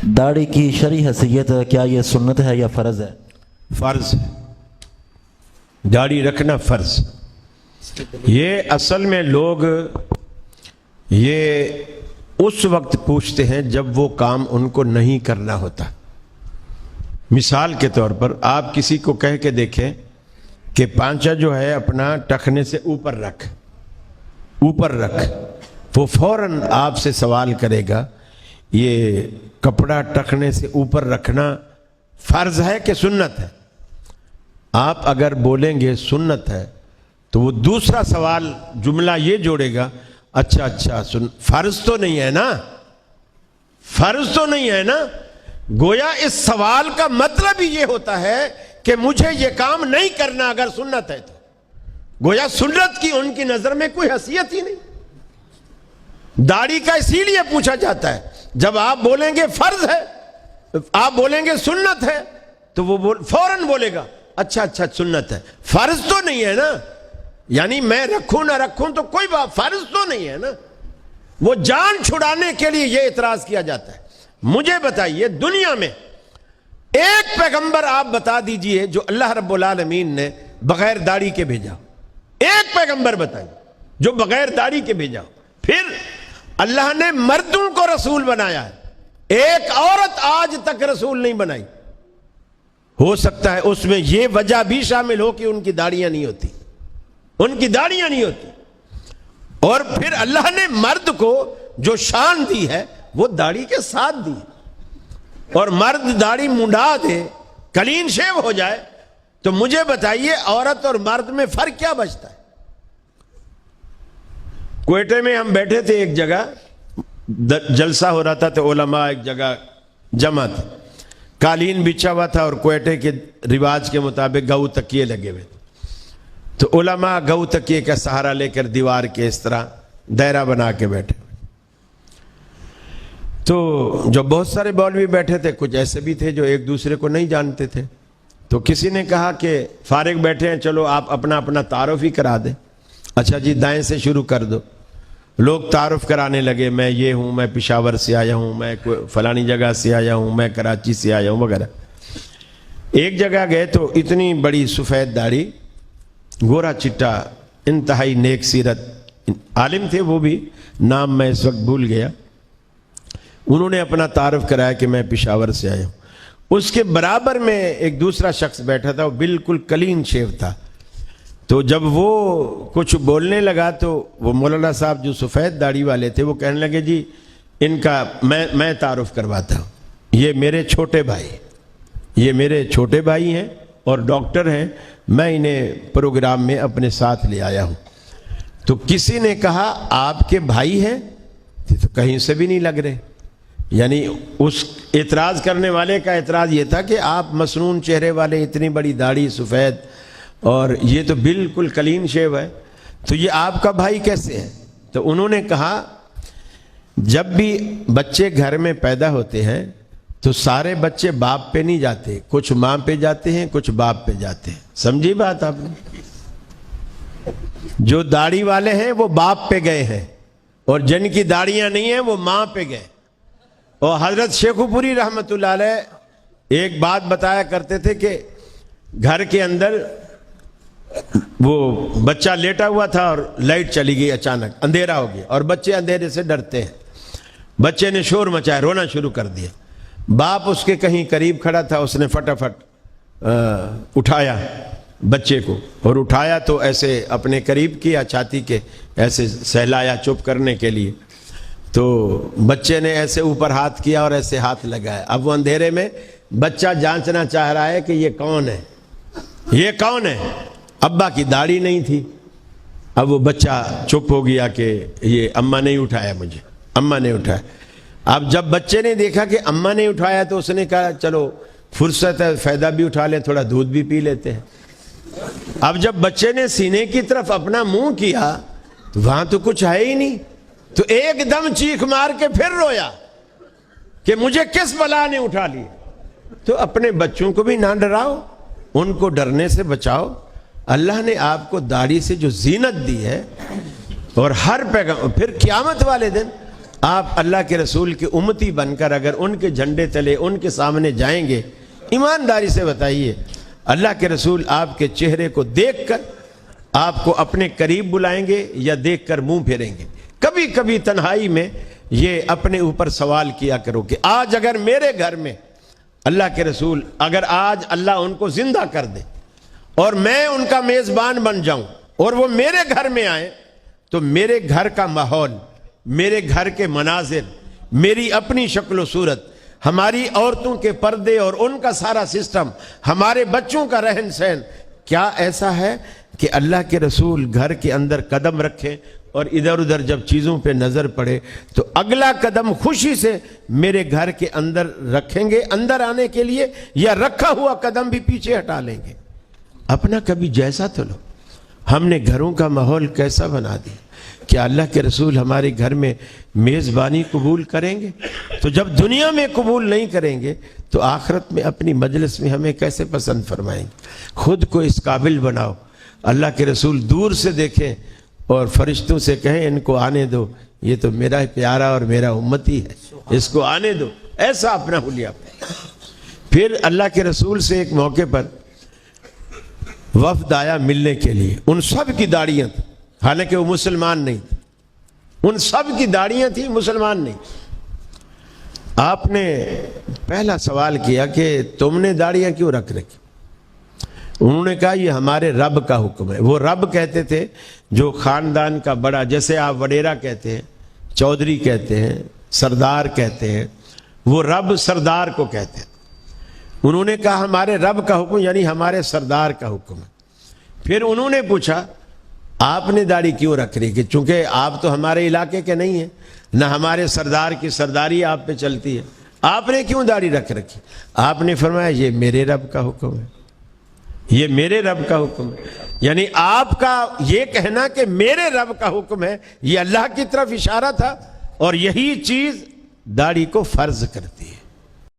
داڑھی کی شرعی حیثیت کیا یہ سنت ہے یا فرض ہے؟ فرض ہے، داڑھی رکھنا فرض۔ یہ اصل میں لوگ یہ اس وقت پوچھتے ہیں جب وہ کام ان کو نہیں کرنا ہوتا۔ مثال کے طور پر آپ کسی کو کہہ کے دیکھیں کہ پانچا جو ہے اپنا ٹخنے سے اوپر رکھ، وہ فوراً آپ سے سوال کرے گا یہ کپڑا ٹخنے سے اوپر رکھنا فرض ہے کہ سنت ہے؟ آپ اگر بولیں گے سنت ہے تو وہ دوسرا سوال جملہ یہ جوڑے گا، اچھا فرض تو نہیں ہے نا، فرض تو نہیں ہے نا۔ گویا اس سوال کا مطلب ہی یہ ہوتا ہے کہ مجھے یہ کام نہیں کرنا اگر سنت ہے تو۔ گویا سنت کی ان کی نظر میں کوئی حیثیت ہی نہیں۔ داڑھی کا اسی لیے پوچھا جاتا ہے، جب آپ بولیں گے فرض ہے، آپ بولیں گے سنت ہے، تو وہ فوراً بولے گا اچھا سنت ہے، فرض تو نہیں ہے نا۔ یعنی میں رکھوں نہ رکھوں تو کوئی بات، فرض تو نہیں ہے نا۔ وہ جان چھڑانے کے لیے یہ اعتراض کیا جاتا ہے۔ مجھے بتائیے دنیا میں ایک پیغمبر آپ بتا دیجئے جو اللہ رب العالمین نے بغیر داڑھی کے بھیجا، ایک پیغمبر بتائیے جو بغیر داڑھی کے بھیجا۔ پھر اللہ نے مردوں کو رسول بنایا ہے، ایک عورت آج تک رسول نہیں بنائی۔ ہو سکتا ہے اس میں یہ وجہ بھی شامل ہو کہ ان کی داڑیاں نہیں ہوتی، ان کی داڑیاں نہیں ہوتی۔ اور پھر اللہ نے مرد کو جو شان دی ہے وہ داڑھی کے ساتھ دی، اور مرد داڑھی منڈا دے، کلین شیو ہو جائے، تو مجھے بتائیے عورت اور مرد میں فرق کیا بچتا ہے؟ کوئٹے میں ہم بیٹھے تھے ایک جگہ، جلسہ ہو رہا تھا تو علماء ایک جگہ جمع تھے، قالین بچھا ہوا تھا اور کوئٹے کے رواج کے مطابق گو تکیے لگے ہوئے تھے، تو علماء گو تکیے کا سہارا لے کر دیوار کے اس طرح دائرہ بنا کے بیٹھے، تو جو بہت سارے مولوی بیٹھے تھے کچھ ایسے بھی تھے جو ایک دوسرے کو نہیں جانتے تھے، تو کسی نے کہا کہ فارغ بیٹھے ہیں چلو آپ اپنا تعارف ہی کرا دیں۔ اچھا جی دائیں سے شروع کر دو۔ لوگ تعارف کرانے لگے، میں یہ ہوں، میں پشاور سے آیا ہوں، میں فلانی جگہ سے آیا ہوں، میں کراچی سے آیا ہوں وغیرہ۔ ایک جگہ گئے تو اتنی بڑی سفید داڑھی، گورا چٹا، انتہائی نیک سیرت عالم تھے، وہ بھی نام میں اس وقت بھول گیا۔ انہوں نے اپنا تعارف کرایا کہ میں پشاور سے آیا ہوں۔ اس کے برابر میں ایک دوسرا شخص بیٹھا تھا، وہ بالکل کلین شیو تھا، تو جب وہ کچھ بولنے لگا تو وہ مولانا صاحب جو سفید داڑھی والے تھے وہ کہنے لگے جی ان کا میں تعارف کرواتا ہوں، یہ میرے چھوٹے بھائی ہیں اور ڈاکٹر ہیں، میں انہیں پروگرام میں اپنے ساتھ لے آیا ہوں۔ تو کسی نے کہا آپ کے بھائی ہیں؟ تو کہیں سے بھی نہیں لگ رہے۔ یعنی اس اعتراض کرنے والے کا اعتراض یہ تھا کہ آپ مسنون چہرے والے، اتنی بڑی داڑھی سفید، اور یہ تو بالکل کلین شیو ہے، تو یہ آپ کا بھائی کیسے ہے؟ تو انہوں نے کہا جب بھی بچے گھر میں پیدا ہوتے ہیں تو سارے بچے باپ پہ نہیں جاتے، کچھ ماں پہ جاتے ہیں، کچھ باپ پہ جاتے ہیں۔ سمجھی بات آپ نے؟ جو داڑھی والے ہیں وہ باپ پہ گئے ہیں، اور جن کی داڑیاں نہیں ہیں وہ ماں پہ گئے۔ اور حضرت شیخ پوری رحمت اللہ علیہ ایک بات بتایا کرتے تھے کہ گھر کے اندر وہ بچہ لیٹا ہوا تھا اور لائٹ چلی گئی، اچانک اندھیرا ہو گیا، اور بچے اندھیرے سے ڈرتے ہیں۔ بچے نے شور مچایا، رونا شروع کر دیا۔ باپ اس کے کہیں قریب کھڑا تھا، اس نے فٹافٹ اٹھایا بچے کو، اور اٹھایا تو ایسے اپنے قریب کیا، چھاتی کے ایسے سہلایا چپ کرنے کے لیے، تو بچے نے ایسے اوپر ہاتھ کیا اور ایسے ہاتھ لگایا۔ اب وہ اندھیرے میں بچہ جانچنا چاہ رہا ہے کہ یہ کون ہے، یہ کون ہے؟ ابا کی داڑھی نہیں تھی۔ اب وہ بچہ چپ ہو گیا کہ یہ اماں نہیں اٹھایا، مجھے اماں نے اٹھایا۔ اب جب بچے نے دیکھا کہ اماں نے اٹھایا تو اس نے کہا چلو فرصت ہے، فائدہ بھی اٹھا لیں، تھوڑا دودھ بھی پی لیتے ہیں۔ اب جب بچے نے سینے کی طرف اپنا منہ کیا تو وہاں تو کچھ ہے ہی نہیں، تو ایک دم چیخ مار کے پھر رویا کہ مجھے کس بلا نے اٹھا لی۔ تو اپنے بچوں کو بھی نہ ڈراؤ، ان کو ڈرنے سے بچاؤ۔ اللہ نے آپ کو داڑھی سے جو زینت دی ہے، اور ہر پیغام پھر قیامت والے دن آپ اللہ کے رسول کے امتی بن کر اگر ان کے جھنڈے تلے ان کے سامنے جائیں گے، ایمانداری سے بتائیے اللہ کے رسول آپ کے چہرے کو دیکھ کر آپ کو اپنے قریب بلائیں گے یا دیکھ کر منہ پھیریں گے؟ کبھی کبھی تنہائی میں یہ اپنے اوپر سوال کیا کرو کہ آج اگر میرے گھر میں اللہ کے رسول، اگر آج اللہ ان کو زندہ کر دے اور میں ان کا میزبان بن جاؤں اور وہ میرے گھر میں آئیں، تو میرے گھر کا ماحول، میرے گھر کے مناظر، میری اپنی شکل و صورت، ہماری عورتوں کے پردے اور ان کا سارا سسٹم، ہمارے بچوں کا رہن سہن، کیا ایسا ہے کہ اللہ کے رسول گھر کے اندر قدم رکھیں اور ادھر ادھر جب چیزوں پہ نظر پڑے تو اگلا قدم خوشی سے میرے گھر کے اندر رکھیں گے اندر آنے کے لیے، یا رکھا ہوا قدم بھی پیچھے ہٹا لیں گے؟ اپنا کبھی جیسا تو لو، ہم نے گھروں کا ماحول کیسا بنا دیا؟ کیا اللہ کے رسول ہمارے گھر میں میزبانی قبول کریں گے؟ تو جب دنیا میں قبول نہیں کریں گے تو آخرت میں اپنی مجلس میں ہمیں کیسے پسند فرمائیں گے؟ خود کو اس قابل بناؤ، اللہ کے رسول دور سے دیکھیں اور فرشتوں سے کہیں ان کو آنے دو، یہ تو میرا پیارا اور میرا امتی ہے، اس کو آنے دو، ایسا اپنا حلیہ۔ پھر اللہ کے رسول سے ایک موقع پر وفد آیا ملنے کے لیے، ان سب کی داڑیاں تھیں، حالانکہ وہ مسلمان نہیں تھے، ان سب کی داڑیاں تھیں، مسلمان نہیں۔ آپ نے پہلا سوال کیا کہ تم نے داڑیاں کیوں رکھ رکھی؟ انہوں نے کہا یہ ہمارے رب کا حکم ہے۔ وہ رب کہتے تھے جو خاندان کا بڑا، جیسے آپ وڈیرا کہتے ہیں، چودھری کہتے ہیں، سردار کہتے ہیں، وہ رب سردار کو کہتے ہیں۔ انہوں نے کہا ہمارے رب کا حکم یعنی ہمارے سردار کا حکم ہے۔ پھر انہوں نے پوچھا آپ نے داڑھی کیوں رکھ رہی؟ کہ چونکہ آپ تو ہمارے علاقے کے نہیں ہیں، نہ ہمارے سردار کی سرداری آپ پہ چلتی ہے، آپ نے کیوں داڑھی رکھ رکھی؟ آپ نے فرمایا یہ میرے رب کا حکم ہے، یہ میرے رب کا حکم ہے۔ یعنی آپ کا یہ کہنا کہ میرے رب کا حکم ہے، یہ اللہ کی طرف اشارہ تھا، اور یہی چیز داڑھی کو فرض کرتی ہے۔